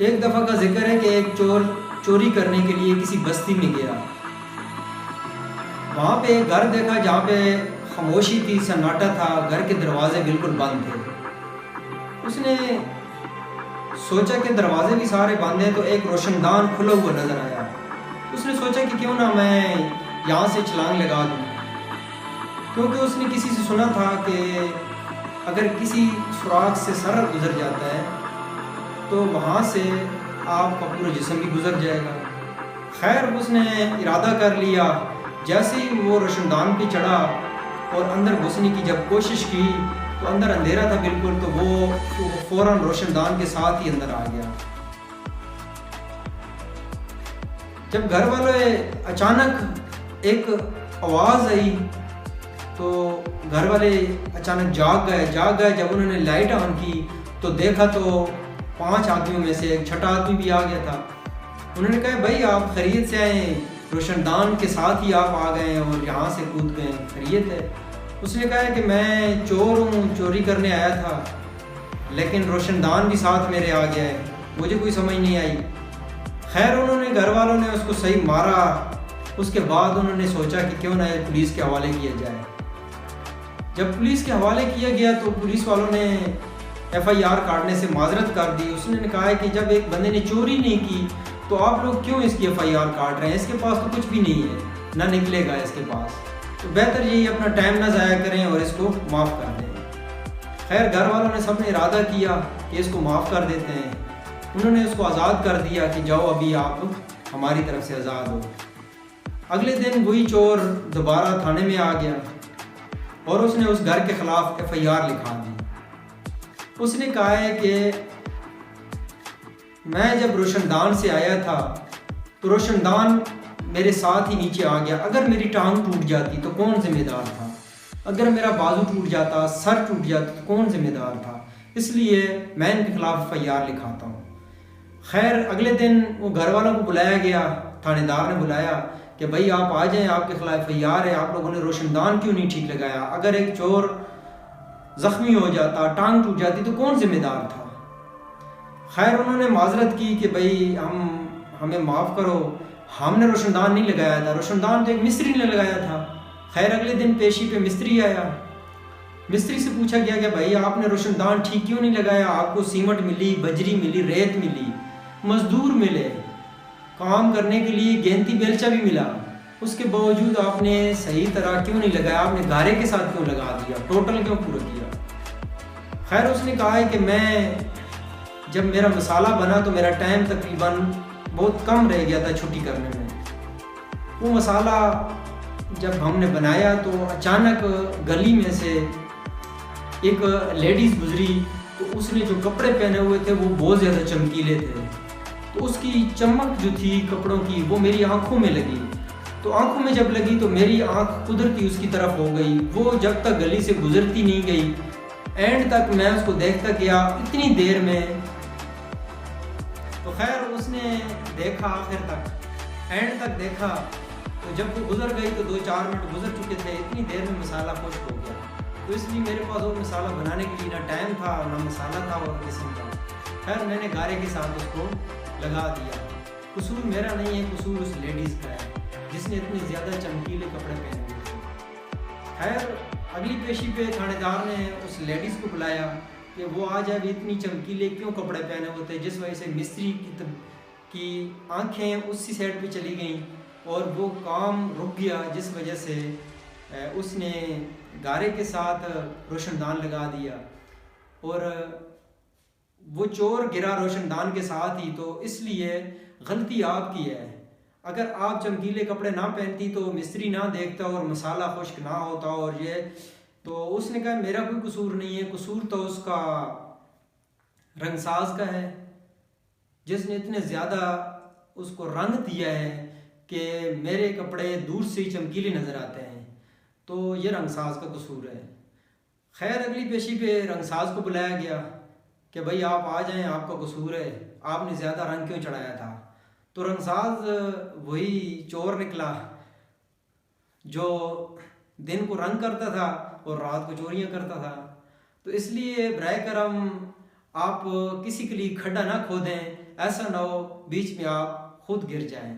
ایک دفعہ کا ذکر ہے کہ ایک چور چوری کرنے کے لیے کسی بستی میں گیا. وہاں پہ ایک گھر دیکھا جہاں پہ خاموشی تھی، سناٹا تھا، گھر کے دروازے بالکل بند تھے. اس نے سوچا کہ دروازے بھی سارے بند ہیں، تو ایک روشن دان کھلا ہوا نظر آیا. اس نے سوچا کہ کیوں نہ میں یہاں سے چھلانگ لگا دوں، کیونکہ اس نے کسی سے سنا تھا کہ اگر کسی سوراخ سے سر گزر جاتا ہے تو وہاں سے آپ کا پورا جسم بھی گزر جائے گا. خیر اس نے ارادہ کر لیا. جیسے ہی وہ روشن دان پہ چڑھا اور اندر گھسنے کی جب کوشش کی تو اندر اندھیرا تھا بالکل، تو وہ فوراً روشن دان کے ساتھ ہی اندر آ گیا. جب گھر والے اچانک ایک آواز آئی تو گھر والے اچانک جاگ گئے. جب انہوں نے لائٹ آن کی تو دیکھا تو 5 آدمیوں میں سے ایک چھٹا آدمی بھی آ گیا تھا. انہوں نے کہا بھائی آپ خیریت سے آئے، روشن دان کے ساتھ ہی آپ آ گئے اور یہاں سے کود گئے، خیریت ہے؟ اس نے کہا کہ میں چور ہوں، چوری کرنے آیا تھا، لیکن روشن دان بھی ساتھ میرے آ گیا ہے، مجھے کوئی سمجھ نہیں آئی. خیر انہوں نے گھر والوں نے اس کو صحیح مارا. اس کے بعد انہوں نے سوچا کہ کیوں نہ پولیس کے حوالے کیا جائے. جب پولیس کے حوالے کیا گیا تو پولیس والوں نے FIR کاٹنے سے معذرت کر دی. اس نے کہا کہ جب ایک بندے نے چوری نہیں کی تو آپ لوگ کیوں اس کی FIR کاٹ رہے ہیں؟ اس کے پاس تو کچھ بھی نہیں ہے، نہ نکلے گا اس کے پاس، تو بہتر یہی اپنا ٹائم نہ ضائع کریں اور اس کو معاف کر دیں. خیر گھر والوں نے سب نے ارادہ کیا کہ اس کو معاف کر دیتے ہیں. انہوں نے اس کو آزاد کر دیا کہ جاؤ ابھی آپ ہماری طرف سے آزاد ہو. اگلے دن وہی چور دوبارہ تھانے میں آ گیا اور اس نے اس گھر کے خلاف FIR لکھا دی. اس نے کہا ہے کہ میں جب روشن دان سے آیا تھا تو روشن دان میرے ساتھ ہی نیچے آ گیا. اگر میری ٹانگ ٹوٹ جاتی تو کون ذمہ دار تھا؟ اگر میرا بازو ٹوٹ جاتا، سر ٹوٹ جاتا تو کون ذمہ دار تھا؟ اس لیے میں ان کے خلاف FIR لکھاتا ہوں. خیر اگلے دن وہ گھر والوں کو بلایا گیا، تھانے دار نے بلایا کہ بھائی آپ آ جائیں، آپ کے خلاف FIR ہے، آپ لوگوں نے روشن دان کیوں نہیں ٹھیک لگایا؟ اگر ایک چور زخمی ہو جاتا، ٹانگ ٹوٹ جاتی تو کون ذمہ دار تھا؟ خیر انہوں نے معذرت کی کہ بھائی ہمیں معاف کرو، ہم نے روشن دان نہیں لگایا تھا، روشن دان تو ایک مستری نے لگایا تھا. خیر اگلے دن پیشی پہ مستری آیا. مستری سے پوچھا گیا کہ بھائی آپ نے روشن دان ٹھیک کیوں نہیں لگایا؟ آپ کو سیمنٹ ملی، بجری ملی، ریت ملی، مزدور ملے، کام کرنے کے لیے گینتی بیلچا بھی ملا، اس کے باوجود آپ نے صحیح طرح کیوں نہیں لگایا؟ آپ نے گارے کے ساتھ کیوں لگا دیا؟ ٹوٹل کیوں پورا کیا؟ خیر اس نے کہا ہے کہ میں جب میرا مسالہ بنا تو میرا ٹائم تقریباً بہت کم رہ گیا تھا چھٹی کرنے میں. وہ مسالہ جب ہم نے بنایا تو اچانک گلی میں سے ایک لیڈیز گزری، تو اس نے جو کپڑے پہنے ہوئے تھے وہ بہت زیادہ چمکیلے تھے، تو اس کی چمک جو تھی کپڑوں کی وہ میری آنکھوں میں لگی. تو آنکھوں میں جب لگی تو میری آنکھ قدرتی اس کی طرف ہو گئی. وہ جب تک گلی سے گزرتی نہیں گئی، اینڈ تک میں اس کو دیکھتا گیا اتنی دیر میں. تو خیر اس نے دیکھا آخر تک، اینڈ تک دیکھا، تو جب وہ گزر گئی تو 2-4 منٹ گزر چکے تھے، اتنی دیر میں مسالہ خشک ہو گیا. تو اس لیے میرے پاس وہ مسالہ بنانے کے لیے نہ ٹائم تھا، نہ مسالہ تھا اور قسم کا. خیر میں نے گارے کے ساتھ اس کو لگا دیا. قصور میرا نہیں ہے، قصور اس لیڈیز کا ہے جس نے اتنے زیادہ چمکیلے کپڑے پہنے ہوئے تھے. خیر اگلی پیشی پہ تھانے دار نے اس لیڈیز کو بلایا کہ وہ آ جائے، اتنی چمکیلے کیوں کپڑے پہنے ہوئے تھے، جس وجہ سے مستری کی آنکھیں اسی سائڈ پہ چلی گئیں اور وہ کام رک گیا، جس وجہ سے اس نے گارے کے ساتھ روشن دان لگا دیا اور وہ چور گرا روشن دان کے ساتھ ہی. تو اس لیے غلطی آپ کی ہے. اگر آپ چمکیلے کپڑے نہ پہنتی تو مستری نہ دیکھتا اور مسالہ خشک نہ ہوتا. اور یہ تو اس نے کہا میرا کوئی قصور نہیں ہے، قصور تو اس کا رنگ ساز کا ہے جس نے اتنے زیادہ اس کو رنگ دیا ہے کہ میرے کپڑے دور سے ہی چمکیلے نظر آتے ہیں، تو یہ رنگ ساز کا قصور ہے. خیر اگلی پیشی پہ رنگ ساز کو بلایا گیا کہ بھائی آپ آ جائیں، آپ کا قصور ہے، آپ نے زیادہ رنگ کیوں چڑھایا تھا؟ تو رنگ ساز وہی چور نکلا جو دن کو رنگ کرتا تھا اور رات کو چوریاں کرتا تھا. تو اس لیے برائے کرم آپ کسی کے لیے کھڈا نہ کھودیں ایسا نہ ہو بیچ میں آپ خود گر جائیں.